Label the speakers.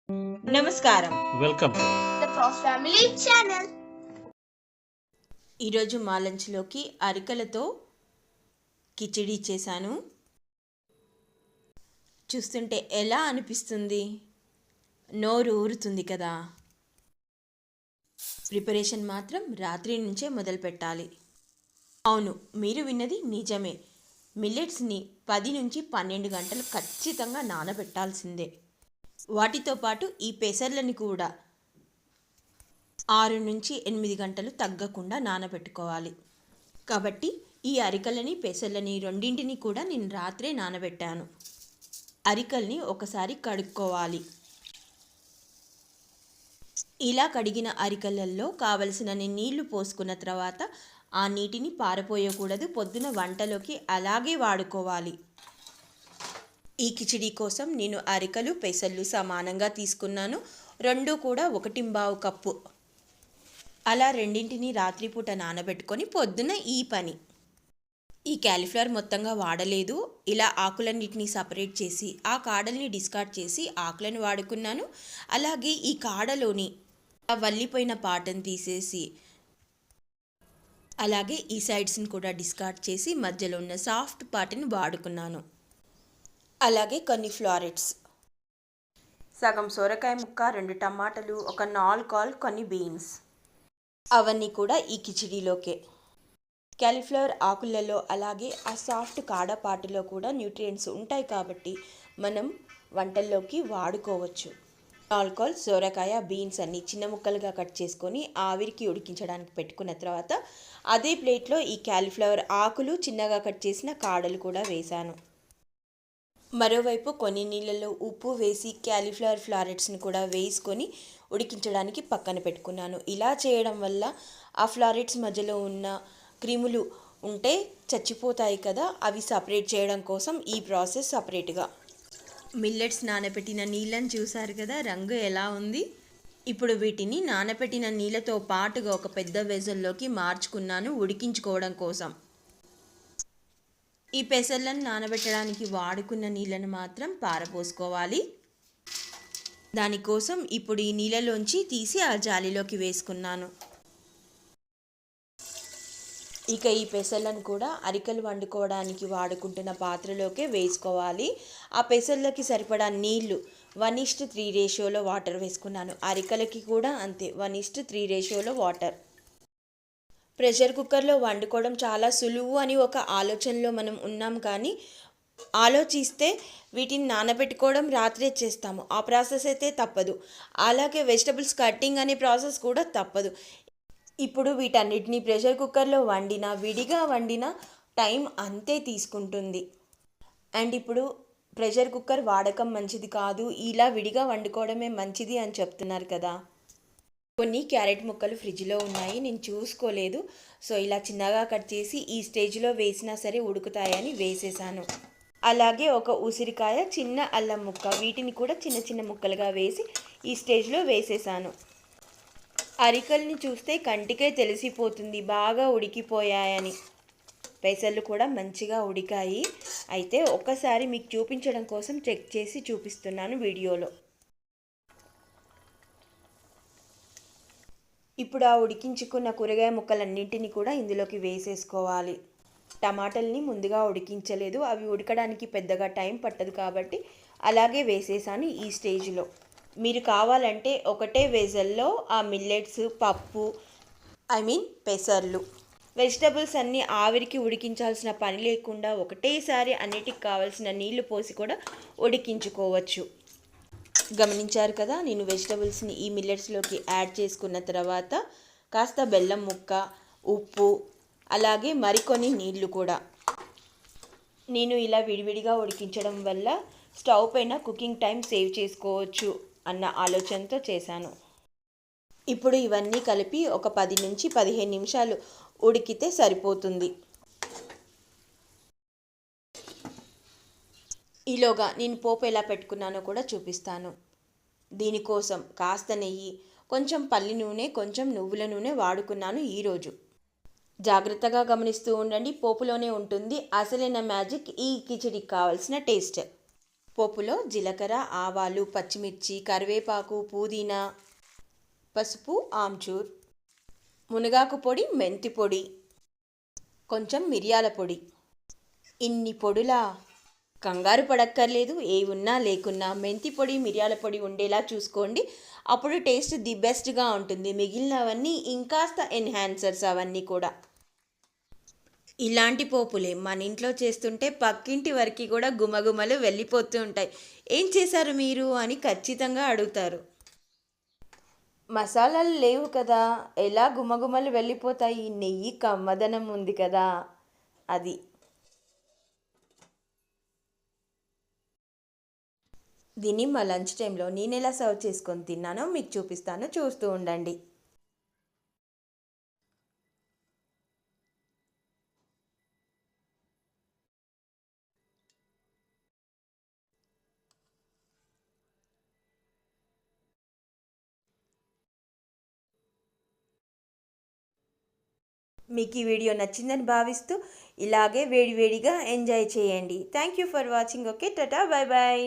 Speaker 1: నమస్కారం.
Speaker 2: Welcome to
Speaker 3: The Prof Family Channel.
Speaker 1: ఈరోజు మా లంచ్లోకి అరికలతో కిచిడి చేశాను. చూస్తుంటే ఎలా అనిపిస్తుంది? నోరు ఊరుతుంది కదా. ప్రిపరేషన్ మాత్రం రాత్రి నుంచే మొదలు పెట్టాలి. అవును, మీరు విన్నది నిజమే. మిల్లెట్స్ని 10 నుంచి 12 గంటలు ఖచ్చితంగా నానబెట్టాల్సిందే. వాటితో పాటు ఈ పెసర్లని కూడా 6 నుంచి 8 గంటలు తగ్గకుండా నానబెట్టుకోవాలి. కాబట్టి ఈ అరికలని పెసర్లని రెండింటిని కూడా నేను రాత్రే నానబెట్టాను. అరికల్ని ఒకసారి కడుక్కోవాలి. ఇలా కడిగిన అరికలల్లో కావలసినన్ని నీళ్లు పోసుకున్న తర్వాత ఆ నీటిని పారపోయకూడదు. పొద్దున వంటలోకి అలాగే వాడుకోవాలి. ఈ కిచిడి కోసం నేను అరికలు పెసర్లు సమానంగా తీసుకున్నాను. రెండు కూడా 1.25 కప్పు. అలా రెండింటిని రాత్రిపూట నానబెట్టుకొని పొద్దున ఈ పని. ఈ క్యాలీఫ్లవర్ మొత్తంగా వాడలేదు. ఇలా ఆకులన్నిటిని సపరేట్ చేసి ఆ కాడల్ని డిస్కార్డ్ చేసి ఆకులను వాడుకున్నాను. అలాగే ఈ కాడలోని ఆ వల్లిపోయిన పాటను తీసేసి అలాగే ఈ సైడ్స్ని కూడా డిస్కార్డ్ చేసి మధ్యలో ఉన్న సాఫ్ట్ పార్ట్ని వాడుకున్నాను. అలాగే కొన్ని ఫ్లారెట్స్, సగం సొరకాయ ముక్క, 2 టమాటాలు, ఒక 4 కాల్ కొన్ని బీన్స్, అవన్నీ కూడా ఈ కిచిడీలోకే. క్యాలీఫ్లవర్ ఆకులలో అలాగే ఆ సాఫ్ట్ కాడపాటులో కూడా న్యూట్రియంట్స్ ఉంటాయి కాబట్టి మనం వంటల్లోకి వాడుకోవచ్చు. 4 కాల్ సొరకాయ, బీన్స్ అన్ని చిన్న ముక్కలుగా కట్ చేసుకొని ఆవిరికి ఉడికించడానికి పెట్టుకున్న తర్వాత అదే ప్లేట్లో ఈ క్యాలీఫ్లవర్ ఆకులు, చిన్నగా కట్ చేసిన కాడలు కూడా వేశాను. మరోవైపు కొన్ని నీళ్ళలో ఉప్పు వేసి క్యాలీఫ్లవర్ ఫ్లారెట్స్ని కూడా వేసుకొని ఉడికించడానికి పక్కన పెట్టుకున్నాను. ఇలా చేయడం వల్ల ఆ ఫ్లారెట్స్ మధ్యలో ఉన్న క్రిములు ఉంటే చచ్చిపోతాయి కదా, అవి సపరేట్ చేయడం కోసం ఈ ప్రాసెస్ సపరేట్గా. మిల్లెట్స్ నానబెట్టిన నీళ్ళని చూసారు కదా, రంగు ఎలా ఉంది. ఇప్పుడు వీటిని నానబెట్టిన నీళ్ళతో పాటుగా ఒక పెద్ద వెజల్లోకి మార్చుకున్నాను ఉడికించుకోవడం కోసం. ఈ పెసర్లను నానబెట్టడానికి వాడుకున్న నీళ్ళను మాత్రం పారపోసుకోవాలి. దానికోసం ఇప్పుడు ఈ నీళ్ళలోంచి తీసి ఆ జాలీలోకి వేసుకున్నాను. ఇక ఈ పెసర్లను కూడా అరికలు వండుకోవడానికి వాడుకుంటున్న పాత్రలోకే వేసుకోవాలి. ఆ పెసర్లకి సరిపడా నీళ్లు 1:3 రేషియోలో వాటర్ వేసుకున్నాను. అరికలకి కూడా అంతే, 1:3 రేషియోలో వాటర్. ప్రెషర్ కుక్కర్లో వండుకోవడం చాలా సులువు అని ఒక ఆలోచనలో మనం ఉన్నాం, కానీ ఆలోచిస్తే వీటిని నానబెట్టుకోవడం రాత్రే చేస్తాము. ఆ ప్రాసెస్ అయితే తప్పదు. అలాగే వెజిటబుల్స్ కట్టింగ్ అనే ప్రాసెస్ కూడా తప్పదు. ఇప్పుడు వీటన్నిటిని ప్రెషర్ కుక్కర్లో వండినా విడిగా వండినా టైం అంతే తీసుకుంటుంది. అండ్ ఇప్పుడు ప్రెషర్ కుక్కర్ వాడకం మంచిది కాదు, ఇలా విడిగా వండుకోవడమే మంచిది అని చెప్తున్నారు కదా. కొన్ని క్యారెట్ ముక్కలు ఫ్రిడ్జ్లో ఉన్నాయి, నేను చూసుకోలేదు. సో ఇలా చిన్నగా కట్ చేసి ఈ స్టేజ్లో వేసినా సరే ఉడుకుతాయని వేసేసాను. అలాగే ఒక ఉసిరికాయ, చిన్న అల్లం ముక్క, వీటిని కూడా చిన్న చిన్న ముక్కలుగా వేసి ఈ స్టేజ్లో వేసేసాను. అరికల్ని చూస్తే కంటికే తెలిసిపోతుంది బాగా ఉడికిపోయాయని. పెసర్లు కూడా మంచిగా ఉడికాయి. అయితే ఒక్కసారి మీకు చూపించడం కోసం చెక్ చేసి చూపిస్తున్నాను వీడియోలో. ఇప్పుడు ఆ ఉడికించుకున్న కూరగాయ ముక్కలన్నింటినీ కూడా ఇందులోకి వేసేసుకోవాలి. టమాటాలని ముందుగా ఉడికించలేదు, అవి ఉడకడానికి పెద్దగా టైం పట్టదు కాబట్టి అలాగే వేసేసాను ఈ స్టేజ్లో. మీరు కావాలంటే ఒకటే వెజల్లో ఆ మిల్లెట్స్, పప్పు, పెసర్లు, వెజిటబుల్స్ అన్నీ ఆవిరికి ఉడికించాల్సిన పని లేకుండా ఒకటేసారి అన్నిటికి కావాల్సిన నీళ్లు పోసి కూడా ఉడికించుకోవచ్చు. గమనించారు కదా, నేను వెజిటబుల్స్ని ఈ మిల్లెట్స్లోకి యాడ్ చేసుకున్న తర్వాత కాస్త బెల్లం ముక్క, ఉప్పు, అలాగే మరికొన్ని నీళ్లు కూడా. నేను ఇలా విడివిడిగా ఉడికించడం వల్ల స్టవ్ పైన కుకింగ్ టైం సేవ్ చేసుకోవచ్చు అన్న ఆలోచనతో చేశాను. ఇప్పుడు ఇవన్నీ కలిపి ఒక 10 నుంచి 15 నిమిషాలు ఉడికితే సరిపోతుంది. ఈలోగా నేను పోపు ఎలా పెట్టుకున్నానో కూడా చూపిస్తాను. దీనికోసం కాస్త నెయ్యి, కొంచెం పల్లి నూనె, కొంచెం నువ్వుల నూనె వాడుకున్నాను ఈరోజు. జాగ్రత్తగా గమనిస్తూ ఉండండి, పోపులోనే ఉంటుంది అసలైన మ్యాజిక్, ఈ కిచిడికి కావాల్సిన టేస్ట్. పోపులో జీలకర్ర, ఆవాలు, పచ్చిమిర్చి, కరివేపాకు, పుదీనా, పసుపు, ఆమ్చూర్, మునగాకు పొడి, మెంతి పొడి, కొంచెం మిరియాల పొడి. ఇన్ని పొడులా? కంగారు పడక్కర్లేదు. ఏ ఉన్నా లేకున్నా మెంతి పొడి, మిరియాల పొడి ఉండేలా చూసుకోండి. అప్పుడు టేస్ట్ ది బెస్ట్గా ఉంటుంది. మిగిలినవన్నీ ఇంకాస్త ఎన్హాన్సర్స్ అవన్నీ కూడా. ఇలాంటి పోపులే మన ఇంట్లో చేస్తుంటే పక్కింటి వరకు కూడా గుమగుమలు వెళ్ళిపోతూ ఉంటాయి. ఏం చేశారు మీరు అని ఖచ్చితంగా అడుగుతారు. మసాలాలు లేవు కదా, ఎలా గుమగుమలు వెళ్ళిపోతాయి? నెయ్యి కమ్మదనం ఉంది కదా, అది. దీన్ని మా లంచ్ టైంలో నేను ఎలా సర్వ్ చేసుకొని తిన్నానో మీకు చూపిస్తాను, చూస్తూ ఉండండి. మీకు ఈ వీడియో నచ్చిందని భావిస్తూ ఇలాగే వేడివేడిగా ఎంజాయ్ చేయండి. Thank you for watching. Okay, ta-ta, bye bye.